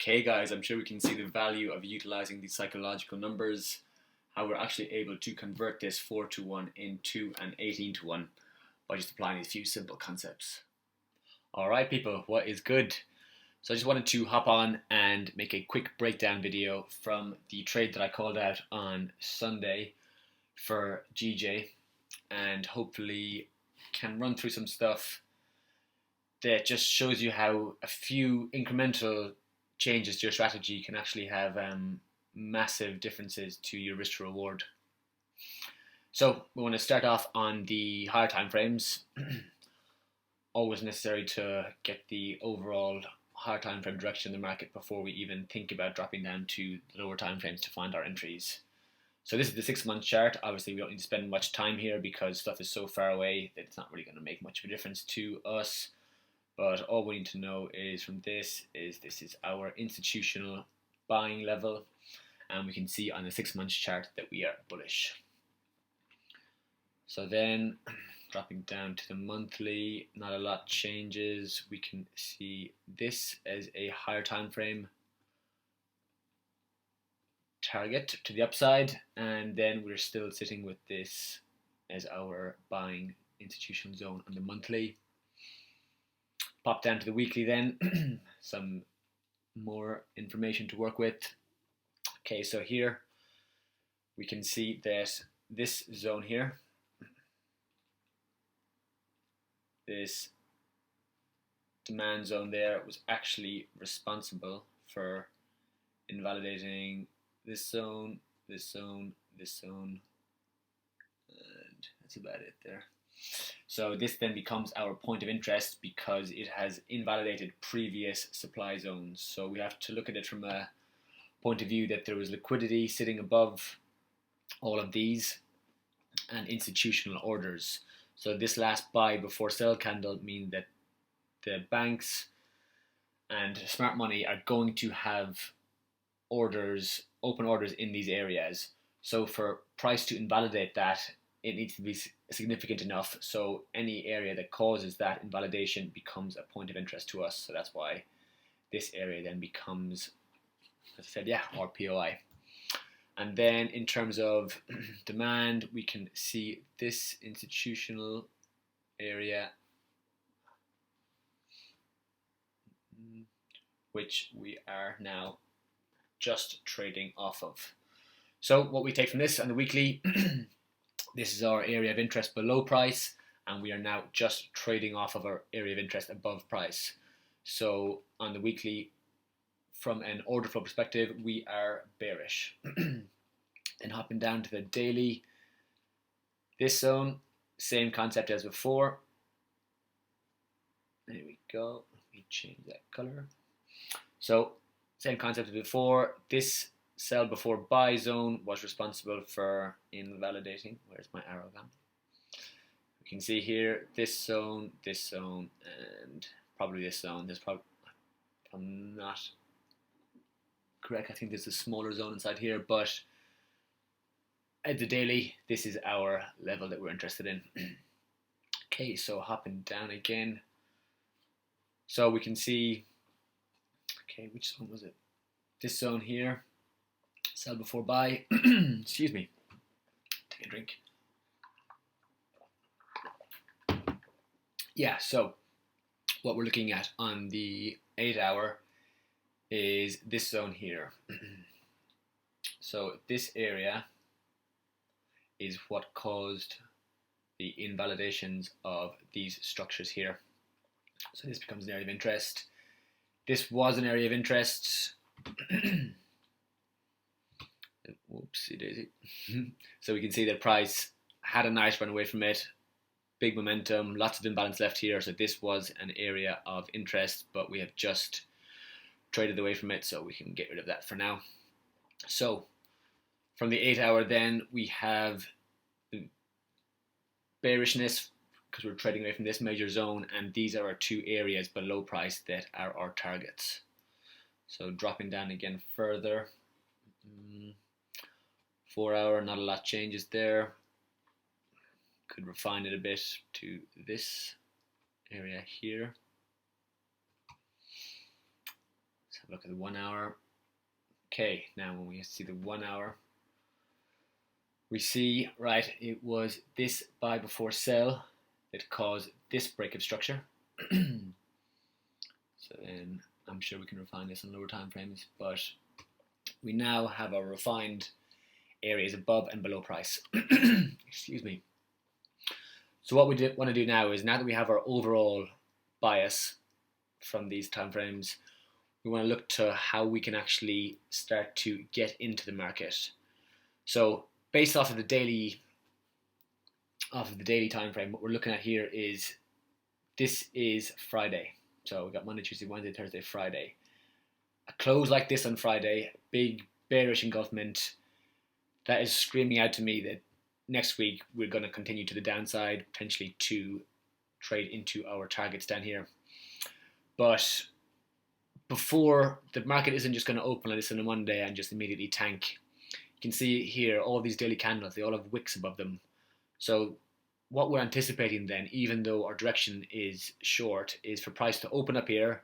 Okay guys, I'm sure we can see the value of utilizing these psychological numbers, how we're actually able to convert this 4 to 1 into an 18 to 1 by just applying these few simple concepts. Alright people, what is good? So I just wanted to hop on and make a quick breakdown video from the trade that I called out on Sunday for GJ, and hopefully can run through some stuff that just shows you how a few incremental changes to your strategy can actually have massive differences to your risk to reward. So we want to start off on the higher time frames. Always necessary to get the overall higher time frame direction in the market before we even think about dropping down to the lower time frames to find our entries. So this is the 6 month chart. Obviously we don't need to spend much time here because stuff is so far away that it's not really going to make much of a difference to us. But all we need to know is from this is our institutional buying level, and we can see on the 6 month chart that we are bullish. So then dropping down to the monthly, not a lot changes. We can see this as a higher time frame target to the upside, and then we're still sitting with this as our buying institutional zone on the monthly. Pop down to the weekly then, some more information to work with. Okay, so here we can see that this zone here, this demand zone there, was actually responsible for invalidating this zone, this zone, this zone, and that's about it there. So this then becomes our point of interest because it has invalidated previous supply zones. So we have to look at it from a point of view that there was liquidity sitting above all of these and institutional orders. So this last buy before sell candle means that the banks and smart money are going to have orders, open orders in these areas. So for price to invalidate that, it needs to be significant enough, so any area that causes that invalidation becomes a point of interest to us. So that's why this area then becomes, as I said, our POI. And then in terms of demand, we can see this institutional area, which we are now just trading off of. So what we take from this on the weekly, this is our area of interest below price, and we are now just trading off of our area of interest above price. So on the weekly, from an order flow perspective, we are bearish. Then hopping down to the daily, this zone, same concept as before. There we go. Let me change that color. So same concept as before. This sell before buy zone was responsible for invalidating. Where's my arrow gone? We can see here this zone, and probably this zone. There's probably, if I'm not correct, I think there's a smaller zone inside here, but at the daily, this is our level that we're interested in. Okay, so hopping down again. So we can see, okay, which zone was it? This zone here. Sell before buy. Excuse me. Take a drink. Yeah, so what we're looking at on the 8 hour is this zone here. So this area is what caused the invalidations of these structures here. So this becomes an area of interest. This was an area of interest. Whoopsie daisy. So we can see that price had a nice run away from it, big momentum, lots of imbalance left here. So this was an area of interest, but we have just traded away from it, so we can get rid of that for now. So from the 8 hour then, we have the bearishness because we're trading away from this major zone, and these are our two areas below price that are our targets. So dropping down again further, 4 hour, not a lot changes there. Could refine it a bit to this area here. So look at the 1 hour. Okay, now when we see the 1 hour, we see, right, it was this buy before sell that caused this breakup structure. So then I'm sure we can refine this on lower time frames, but we now have our refined areas above and below price. Excuse me. So what we want to do now is, now that we have our overall bias from these time frames, we want to look to how we can actually start to get into the market. So based off of the daily time frame, what we're looking at here is, this is Friday. So we've got Monday, Tuesday, Wednesday, Thursday, Friday. A close like this on Friday, big bearish engulfment, that is screaming out to me that next week we're going to continue to the downside, potentially to trade into our targets down here. But before, the market isn't just going to open like this on a Monday and just immediately tank. You can see here all these daily candles, they all have wicks above them. So what we're anticipating then, even though our direction is short, is for price to open up here,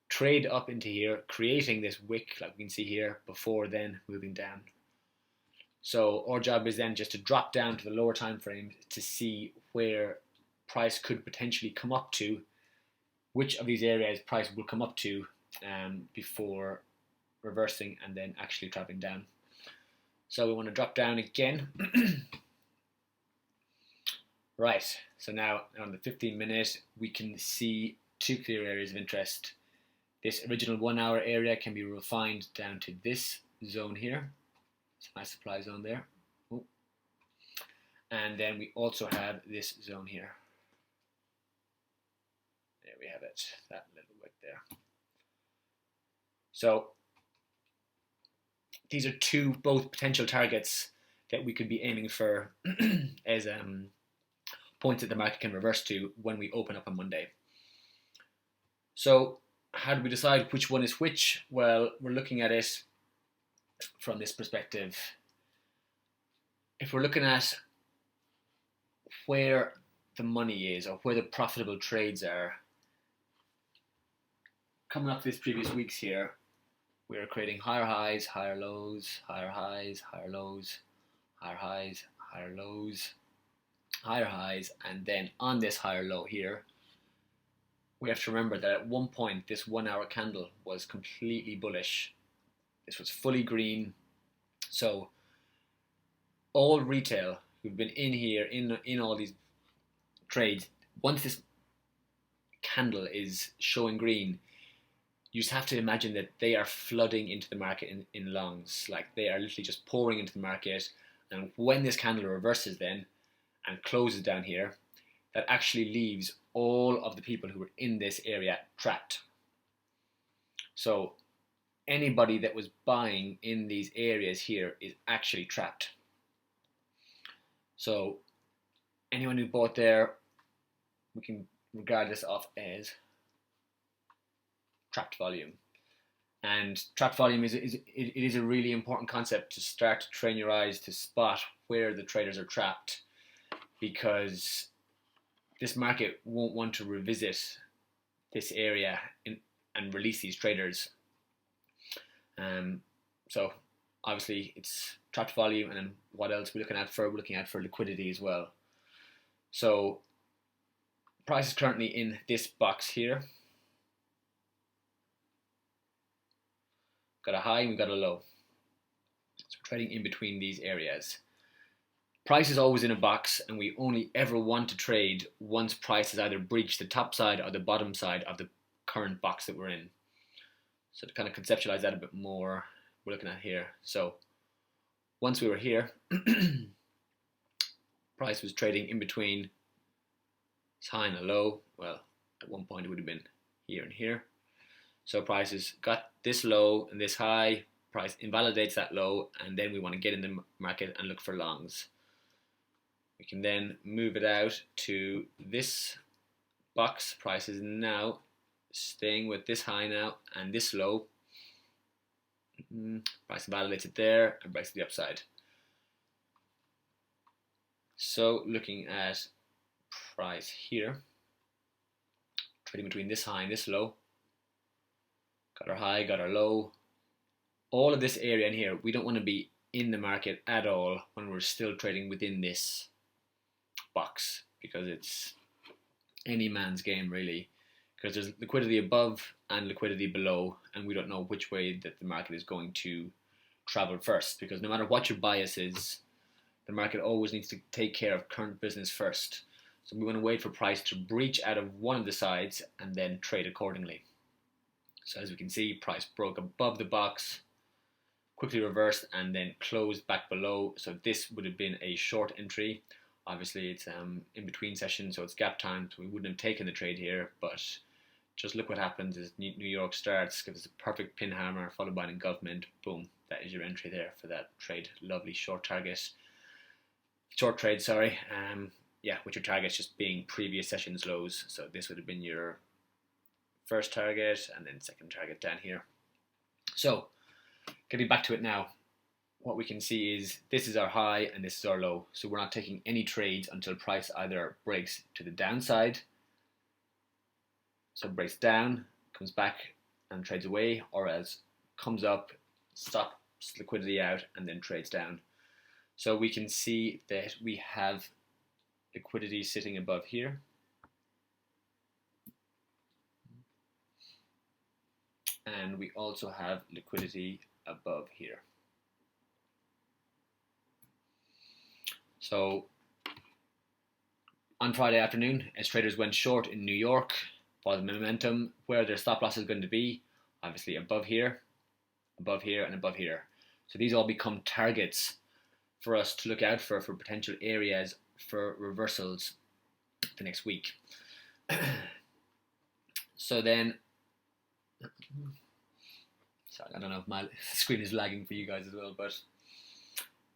trade up into here, creating this wick like we can see here, before then moving down. So our job is then just to drop down to the lower time frame to see where price could potentially come up to, which of these areas price will come up to before reversing and then actually traveling down. So we want to drop down again. Right, so now on the 15 minute, we can see two clear areas of interest. This original 1 hour area can be refined down to this zone here. It's a nice supply zone there. Ooh. And then we also have this zone here. There we have it, that little wick there. So these are both potential targets that we could be aiming for as points that the market can reverse to when we open up on Monday. So how do we decide which one is which? Well, we're looking at it from this perspective. If we're looking at where the money is or where the profitable trades are, coming up these previous weeks here, we're creating higher highs, higher lows, higher highs, higher lows, higher highs, higher lows, higher highs, and then on this higher low here, we have to remember that at one point this 1 hour candle was completely bullish. This was fully green. So all retail who've been in here in all these trades, once this candle is showing green, you just have to imagine that they are flooding into the market in longs. Like, they are literally just pouring into the market, and when this candle reverses then and closes down here, that actually leaves all of the people who were in this area trapped. So anybody that was buying in these areas here is actually trapped. So anyone who bought there, we can regard this off as trapped volume. And trapped volume is a really important concept to start to train your eyes to spot where the traders are trapped, because this market won't want to revisit this area and release these traders. So obviously it's trapped volume, and then what else we're looking at for? We're looking at for liquidity as well. So price is currently in this box here. Got a high and we've got a low. So we're trading in between these areas. Price is always in a box, and we only ever want to trade once price has either breached the top side or the bottom side of the current box that we're in. So to kind of conceptualize that a bit more, we're looking at here. So once we were here, price was trading in between this high and a low. Well, at one point it would have been here and here. So price has got this low and this high, price invalidates that low, and then we want to get in the market and look for longs. We can then move it out to this box. Price is now staying with this high now and this low. Price invalidates it there and breaks the upside. So looking at price here, trading between this high and this low, got our high, got our low. All of this area in here, we don't want to be in the market at all when we're still trading within this box, because it's any man's game really, because there's liquidity above and liquidity below, and we don't know which way that the market is going to travel first, because no matter what your bias is, the market always needs to take care of current business first. So we want to wait for price to breach out of one of the sides and then trade accordingly. So as we can see, price broke above the box, quickly reversed, and then closed back below. So this would have been a short entry. Obviously it's in between sessions, so it's gap time, so we wouldn't have taken the trade here, but just look what happens as New York starts, gives us a perfect pin hammer followed by an engulfment. Boom, that is your entry there for that trade. Lovely short trade, sorry. Yeah, with your targets just being previous sessions lows. So this would have been your first target and then second target down here. So getting back to it now, what we can see is this is our high and this is our low. So we're not taking any trades until price either breaks to the downside, so breaks down, comes back and trades away, or else comes up, stops liquidity out, and then trades down. So we can see that we have liquidity sitting above here. And we also have liquidity above here. So on Friday afternoon, as traders went short in New York for the momentum, where their stop loss is going to be, obviously above here, and above here. So these all become targets for us to look out for potential areas for reversals the next week. So then, sorry, I don't know if my screen is lagging for you guys as well, but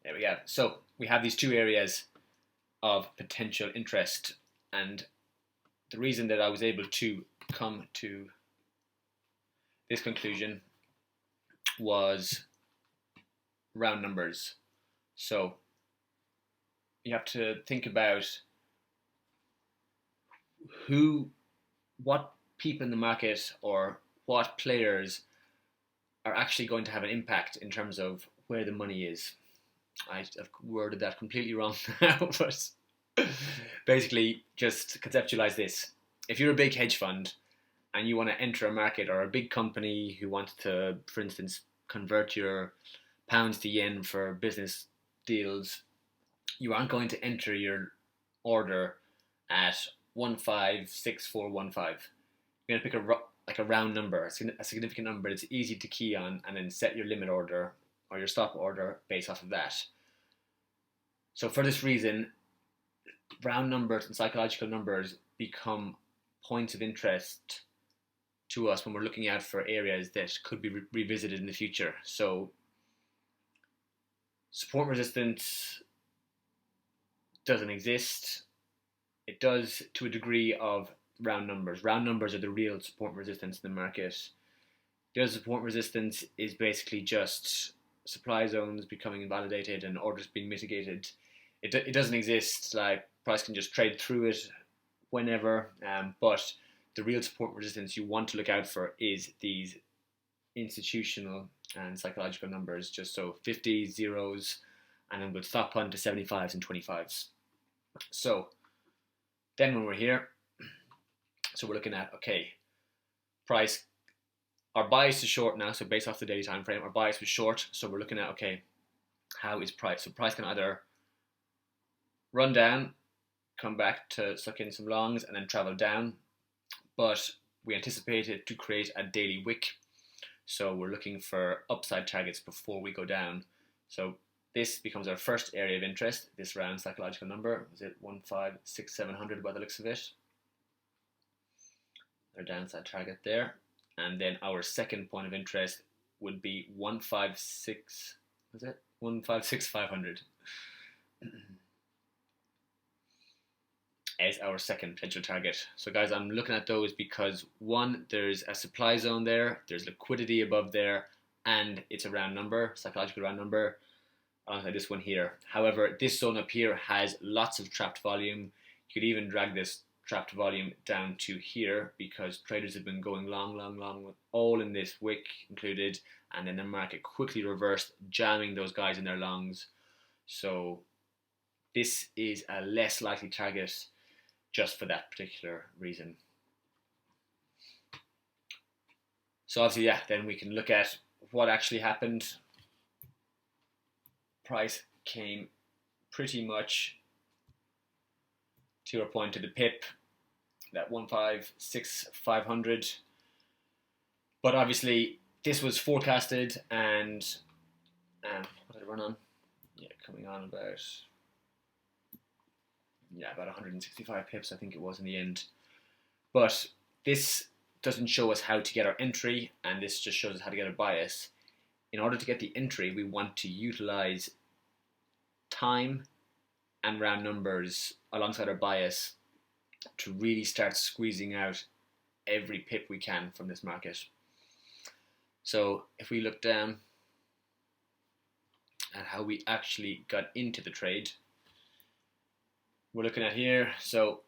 there we go. So we have these two areas of potential interest, and the reason that I was able to come to this conclusion was round numbers. So you have to think about what people in the market or what players are actually going to have an impact in terms of where the money is. I've worded that completely wrong now, but basically just conceptualize this. If you're a big hedge fund and you want to enter a market, or a big company who wants to, for instance, convert your pounds to yen for business deals, you aren't going to enter your order at 156415. You're going to pick a round number, a significant number that's easy to key on, and then set your limit order or your stop order based off of that. So for this reason, round numbers and psychological numbers become points of interest to us when we're looking out for areas that could be revisited in the future. So support resistance doesn't exist. It does to a degree of round numbers. Round numbers are the real support resistance in the market. The other support resistance is basically just supply zones becoming invalidated and orders being mitigated. It doesn't exist. Like, price can just trade through it whenever, but the real support resistance you want to look out for is these institutional and psychological numbers, just so 50s, zeros, and then we'll stop punt to 75s and 25s. So then when we're here, so we're looking at, okay, price, our bias is short now, so based off the daily time frame, our bias was short, so we're looking at, okay, how is price? So price can either run down, come back to suck in some longs, and then travel down, but we anticipate it to create a daily wick, so we're looking for upside targets before we go down. So this becomes our first area of interest, this round psychological number. Was it 156700 by the looks of it? Our downside target there. And then our second point of interest would be 156500 as our second potential target. So guys, I'm looking at those because, one, there's a supply zone there, there's liquidity above there, and it's a round number, psychological round number, alongside this one here. However, this zone up here has lots of trapped volume. You could even drag this trapped volume down to here because traders have been going long, all in this wick included, and then the market quickly reversed, jamming those guys in their longs. So this is a less likely target just for that particular reason. So obviously, yeah, then we can look at what actually happened. Price came pretty much to our point to the pip, that 156,500. But obviously, this was forecasted, and what did it run on? Yeah, coming on about 165 pips, I think it was in the end. But this doesn't show us how to get our entry, and this just shows us how to get a bias. In order to get the entry, we want to utilize time and round numbers alongside our bias to really start squeezing out every pip we can from this market. So if we look down at how we actually got into the trade, we're looking at here. So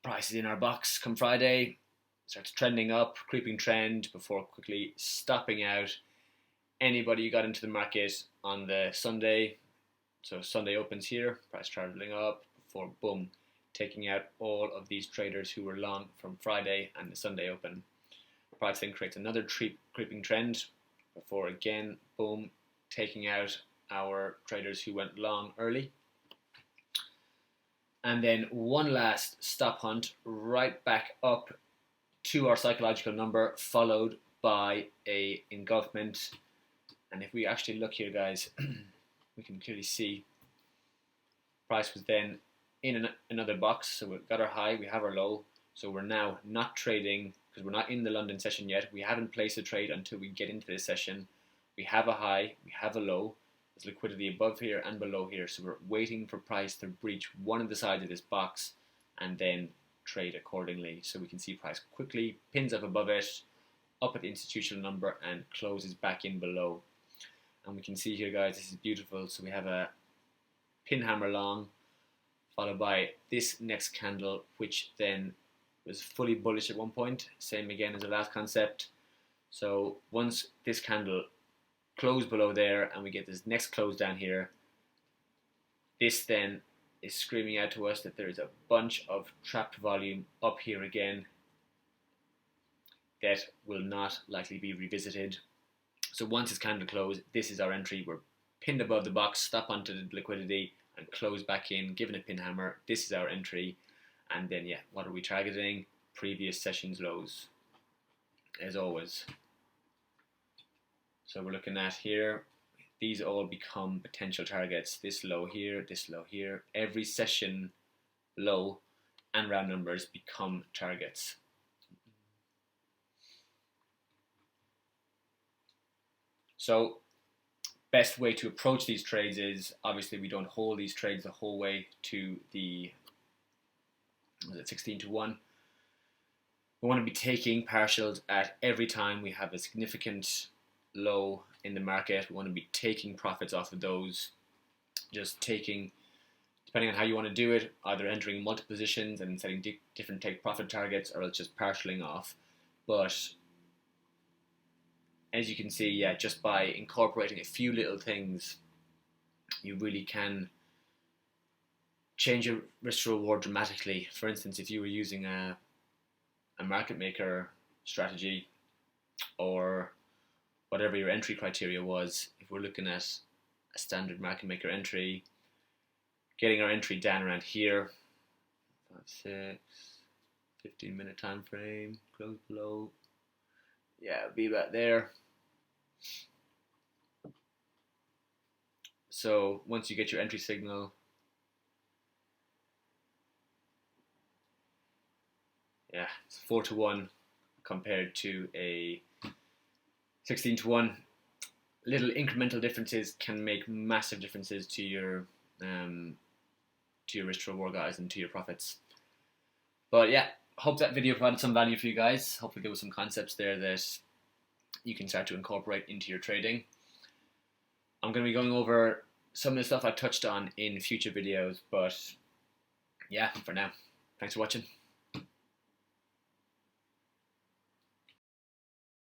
price is in our box come Friday, starts trending up, creeping trend before quickly stopping out. Anybody who got into the market on the Sunday, so Sunday opens here, price traveling up before boom, taking out all of these traders who were long from Friday and the Sunday open. Price then creates another creeping trend before again, boom, taking out our traders who went long early. And then one last stop hunt right back up to our psychological number, followed by a engulfment. And if we actually look here, guys, we can clearly see price was then in another box. So we've got our high, we have our low. So we're now not trading because we're not in the London session yet. We haven't placed a trade until we get into this session. We have a high, we have a low. There's liquidity above here and below here. So we're waiting for price to breach one of the sides of this box and then trade accordingly. So we can see price quickly pins up above it, up at the institutional number, and closes back in below. And we can see here, guys, this is beautiful. So we have a pin hammer long, followed by this next candle, which then was fully bullish at one point. Same again as the last concept. So once this candle closed below there and we get this next close down here, this then is screaming out to us that there is a bunch of trapped volume up here again that will not likely be revisited. So once this candle closed, this is our entry. We're pinned above the box, stop onto the liquidity and close back in, given a pin hammer. This is our entry. And then, yeah, what are we targeting? Previous session's lows, as always. So we're looking at here, these all become potential targets. This low here, this low here. Every session low and round numbers become targets. So best way to approach these trades is, obviously we don't hold these trades the whole way to the 16 to 1. We want to be taking partials at every time we have a significant low in the market. We want to be taking profits off of those, just taking, depending on how you want to do it, either entering multiple positions and setting different take profit targets, or else just partialing off. But as you can see, yeah, just by incorporating a few little things, you really can change your risk to reward dramatically. For instance, if you were using a market maker strategy, or whatever your entry criteria was, if we're looking at a standard market maker entry, getting our entry down around here, 5, 6, 15-minute time frame, close below, yeah, it'll be about there. So once you get your entry signal, yeah, it's 4 to 1 compared to a 16 to 1. Little incremental differences can make massive differences to your risk to reward, guys, and to your profits. But yeah, hope that video provided some value for you guys. Hopefully there was some concepts there that you can start to incorporate into your trading. I'm going to be going over some of the stuff I touched on in future videos, but yeah, for now. Thanks for watching.